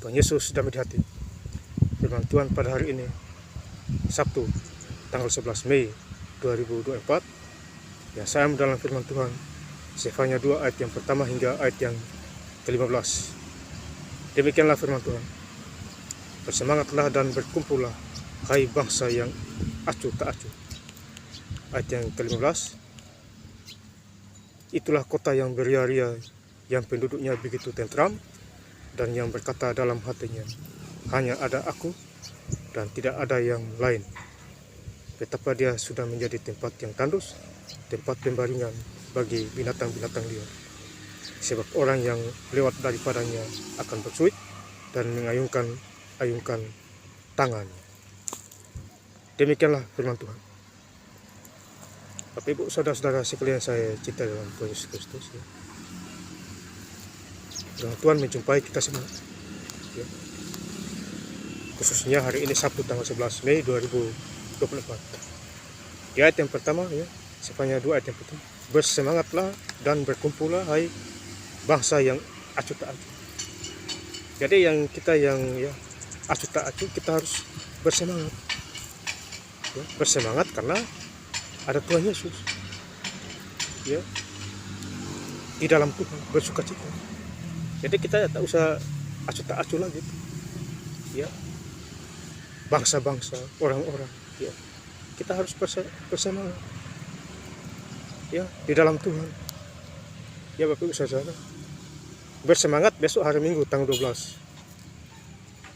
Tuhan Yesus damai di hati. Firman Tuhan pada hari ini, Sabtu, tanggal 11 Mei 2024. Yang saya dalam firman Tuhan, Sefanya 2 ayat yang pertama hingga ayat yang ke-15. Demikianlah firman Tuhan. Bersemangatlah dan berkumpullah, hai bangsa yang acuh tak acuh. Ayat yang ke-15. Itulah kota yang beria-ria, yang penduduknya begitu tentram, dan yang berkata dalam hatinya, hanya ada aku dan tidak ada yang lain. Betapa dia sudah menjadi tempat yang tandus, tempat pembaringan bagi binatang-binatang liar. Sebab orang yang lewat daripadanya akan bersuit dan mengayunkan tangan. Demikianlah firman Tuhan. Bapak Ibu saudara-saudara sekalian saya cinta dalam Tuhan Yesus Kristus, ya. Tuhan menjumpai kita semua, ya. Khususnya hari ini Sabtu tanggal 11 Mei 2024. Di ayat yang pertama, ya, Sefanya 2 ayat yang pertama. Bersemangatlah dan berkumpullah, hai bangsa yang acuh tak acuh. Jadi kita yang acuh tak acuh, kita harus bersemangat, ya. Bersemangat karena ada Tuhan Yesus, ya, di dalam Tuhan, bersukacita. Jadi kita tak usah acuh tak acuh lagi, ya. Bangsa-bangsa, orang-orang, ya, kita harus bersemangat, ya, di dalam Tuhan, ya. Bapak Ibu saudara, bersemangat. Besok hari Minggu tanggal 12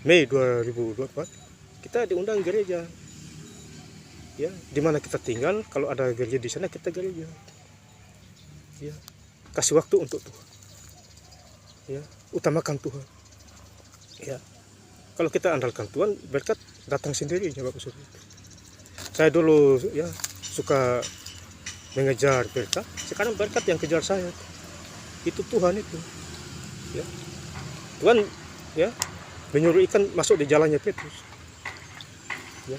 Mei 2024 kita diundang gereja, ya, di mana kita tinggal. Kalau ada gereja di sana, kita gereja, ya. Kasih waktu untuk Tuhan, ya. Utamakan Tuhan, ya. Kalau kita andalkan Tuhan, berkat datang sendiri, ya Bapak Saudara. Saya dulu, ya, suka mengejar berkat. Sekarang berkat yang kejar saya itu Tuhan itu, ya. Tuhan, ya, menyuruh ikan masuk di jalannya Petrus, ya.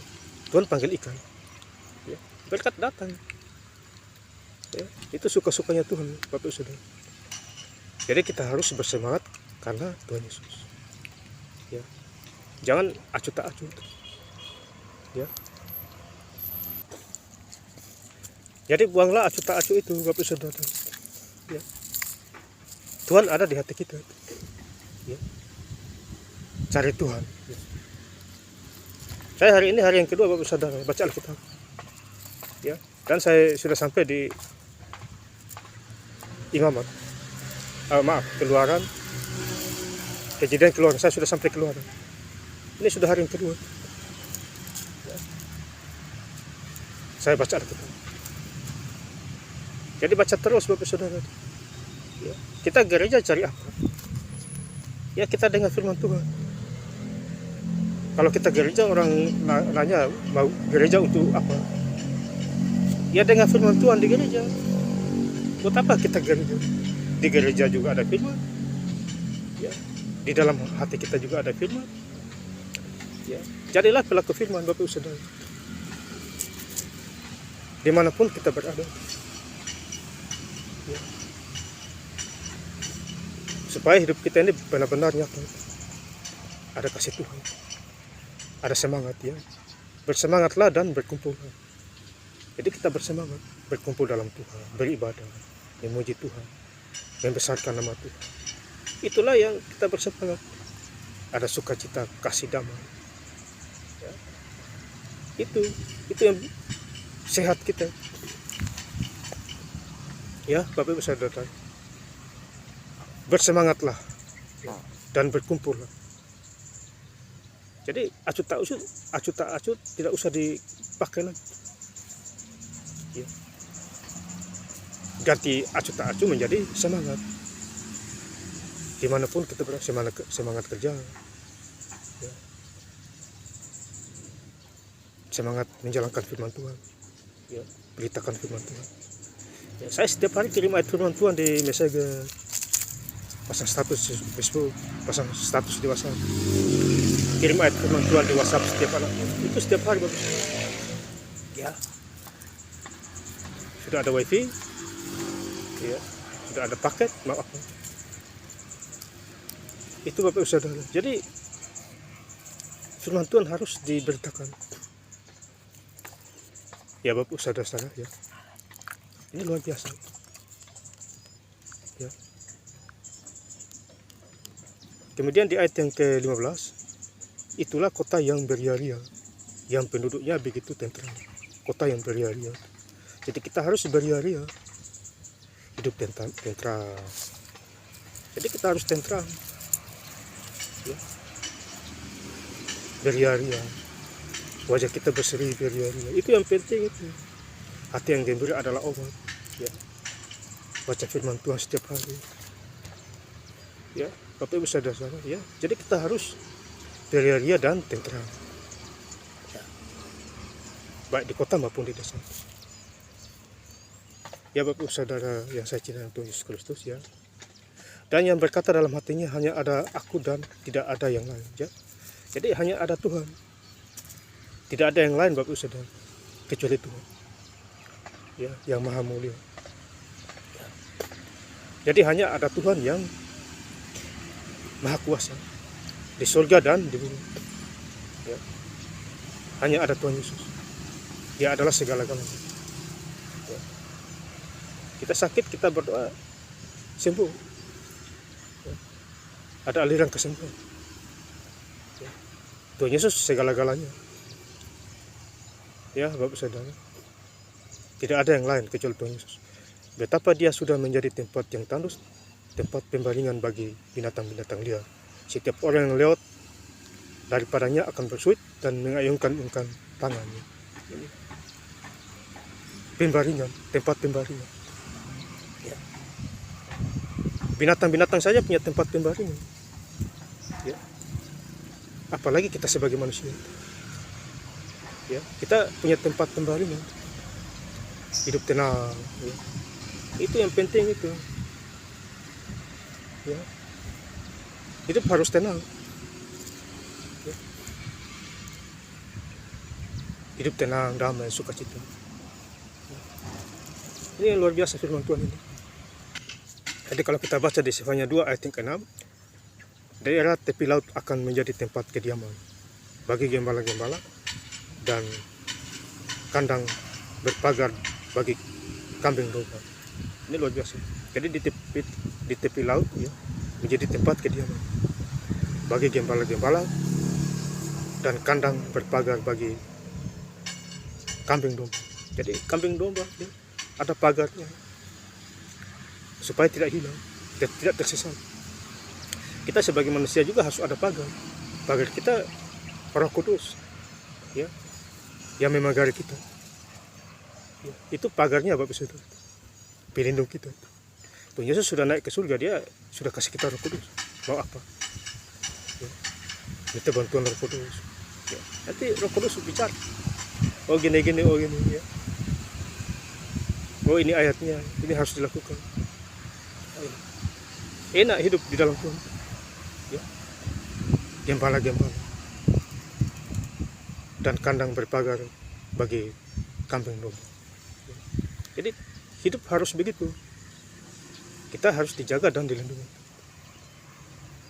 Tuhan panggil ikan, ya. Berkat datang, ya. Itu suka-sukanya Tuhan, Bapak Saudara. Jadi kita harus bersemangat karena Tuhan Yesus, ya. Jangan acuh tak acuh, ya. Jadi buanglah acuh tak acuh itu, Bapak Saudara, ya. Tuhan ada di hati kita, ya. Cari Tuhan, ya. Saya hari ini hari yang kedua, Bapak Saudara, baca Alkitab, ya. Dan saya sudah sampai di Imamat, Keluaran, Kejadian, Keluaran. Saya sudah sampai Keluaran. Ini sudah hari yang kedua, ya. Saya baca Alkitab. Jadi baca terus, Bapak Saudara, ya. Kita gereja cari apa? Ya, kita dengar firman Tuhan. Kalau kita gereja, orang nanya mau gereja untuk apa? Ya, dengar firman Tuhan di gereja. Buat apa kita gereja? Di gereja juga ada firman, ya. Di dalam hati kita juga ada firman, ya. Jadilah pelaku firman, Bapak Saudara, dimanapun kita berada, ya. Supaya hidup kita ini benar-benar nyata, ada kasih Tuhan, ada semangat, ya. Bersemangatlah dan berkumpul. Jadi kita bersemangat, berkumpul dalam Tuhan, beribadah, memuji Tuhan, membesarkan nama Tuhan. Itulah yang kita bersemangat. Ada sukacita, kasih damai, ya. Itu yang sehat kita, ya, Bapak Ibu saudara. Bersemangatlah, ya, dan berkumpullah. Jadi acuh tak acuh tidak usah dipakai lagi, ya. Ganti acuh tak acuh menjadi semangat. Dimanapun kita berada, semangat kerja, ya. Semangat menjalankan firman Tuhan, ya. Beritakan firman Tuhan, ya. Saya setiap hari kirim ayat firman Tuhan di Messenger, pasang status Facebook, pasang status di WhatsApp, kirim ayat firman Tuhan di WhatsApp setiap hari. Itu setiap hari, Bapak, ya. Sudah ada wifi, ya. Sudah ada paket, maaf, Itu Bapak Ibu Saudara. Jadi firman Tuhan harus diberitakan. Ya Bapak Ibu Saudara ya. Ini luar biasa. Ya. Kemudian di ayat yang ke-15, itulah kota yang beria-ria, yang penduduknya begitu tentram. Kota yang beria-ria. Jadi kita harus beria-ria, hidup tentram. Jadi kita harus tentram. Ya. Beria-ria. Wajah kita berseri beria-ria. Itu yang penting itu. Hati yang gembira adalah obat. Ya. Baca firman Tuhan setiap hari. Ya, Bapak Ibu Saudara ya. Jadi kita harus beria-ria dan tentram. Ya. Baik di kota maupun di desa. Ya Bapak Ibu Saudara yang saya cintai Tuhan Yesus Kristus ya. Dan yang berkata dalam hatinya hanya ada aku dan tidak ada yang lain ya. Jadi hanya ada Tuhan. Tidak ada yang lain Bapak Ibu Saudara kecuali Tuhan. Ya, yang maha mulia. Ya. Jadi hanya ada Tuhan yang maha kuasa di surga dan di bumi. Ya. Hanya ada Tuhan Yesus. Dia adalah segala-galanya. Ya. Kita sakit, kita berdoa sembuh. Ya. Ada aliran kesembuhan. Ya. Tuhan Yesus segala-galanya. Ya, Bapak Saudara. Tidak ada yang lain kecuali Tuhan Yesus. Betapa dia sudah menjadi tempat yang tandus, tempat pembaringan bagi binatang-binatang liar. Setiap orang yang lewat daripadanya akan bersuit dan mengayunkan tangannya. Pembaringan, tempat pembaringan. Ya. Binatang-binatang saja punya tempat pembaringan. Ya. Apalagi kita sebagai manusia. Ya, kita punya tempat pembaringan. Hidup tenang. Ya. Itu yang penting itu. Ya. Hidup harus tenang. Ya. Hidup tenang, damai, sukacita. Ya. Ini yang luar biasa firman Tuhan ini. Jadi kalau kita baca di Sefanya 2 ayat yang ke-6, daerah tepi laut akan menjadi tempat kediaman bagi gembala-gembala dan kandang berpagar bagi kambing domba. Ini luar biasa. Jadi di tepi laut ya menjadi tempat kediaman bagi gembala-gembala dan kandang berpagar bagi kambing domba. Jadi kambing domba ya, ada pagarnya supaya tidak hilang, tidak tersesat. Kita sebagai manusia juga harus ada pagar. Pagar kita Roh Kudus ya yang memagari kita. Ya, itu pagarnya Bapak Saudara. Pelindung kita. Tuhan Yesus sudah naik ke surga, dia sudah kasih kita Roh Kudus. Mau apa? Ya. Minta bantuan Roh Kudus. Ya. Nanti Roh Kudus bicara. Oh gini, oh gini ya. Oh ini ayatnya, ini harus dilakukan. Enak hidup di dalam Tuhan. Ya. Gembala-gembala. Dan kandang berpagar bagi kambing domba. Jadi hidup harus begitu. Kita harus dijaga dan dilindungi.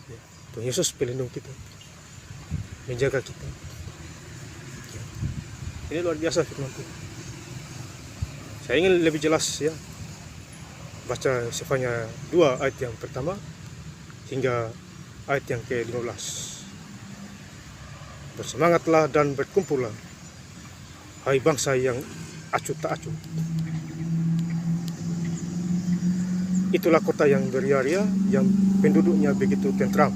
Ya. Tuhan Yesus pelindung kita, menjaga kita. Ya. Ini luar biasa firman Tuhan. Saya ingin lebih jelas ya. Baca Sefanya 2 ayat yang pertama hingga ayat yang ke-15. Bersemangatlah dan berkumpullah, hai bangsa yang acuh tak acuh. Itulah kota yang beria-ria, yang penduduknya begitu tentram,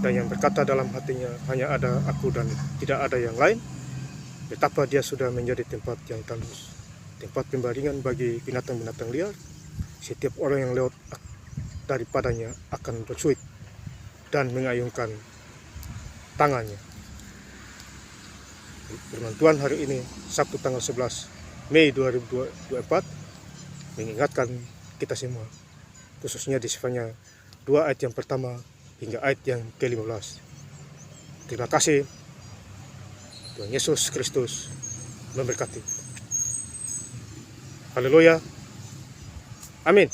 dan yang berkata dalam hatinya hanya ada aku dan tidak ada yang lain. Betapa dia sudah menjadi tempat yang tandus, tempat pembaringan bagi binatang-binatang liar. Setiap orang yang lewat daripadanya akan bersuit dan mengayunkan tangannya. Firman Tuhan hari ini Sabtu tanggal 11 Mei 2024 mengingatkan kita semua, khususnya di Sefanya 2 ayat yang pertama hingga ayat yang ke-15. Terima kasih. Tuhan Yesus Kristus memberkati. Haleluya. Amin.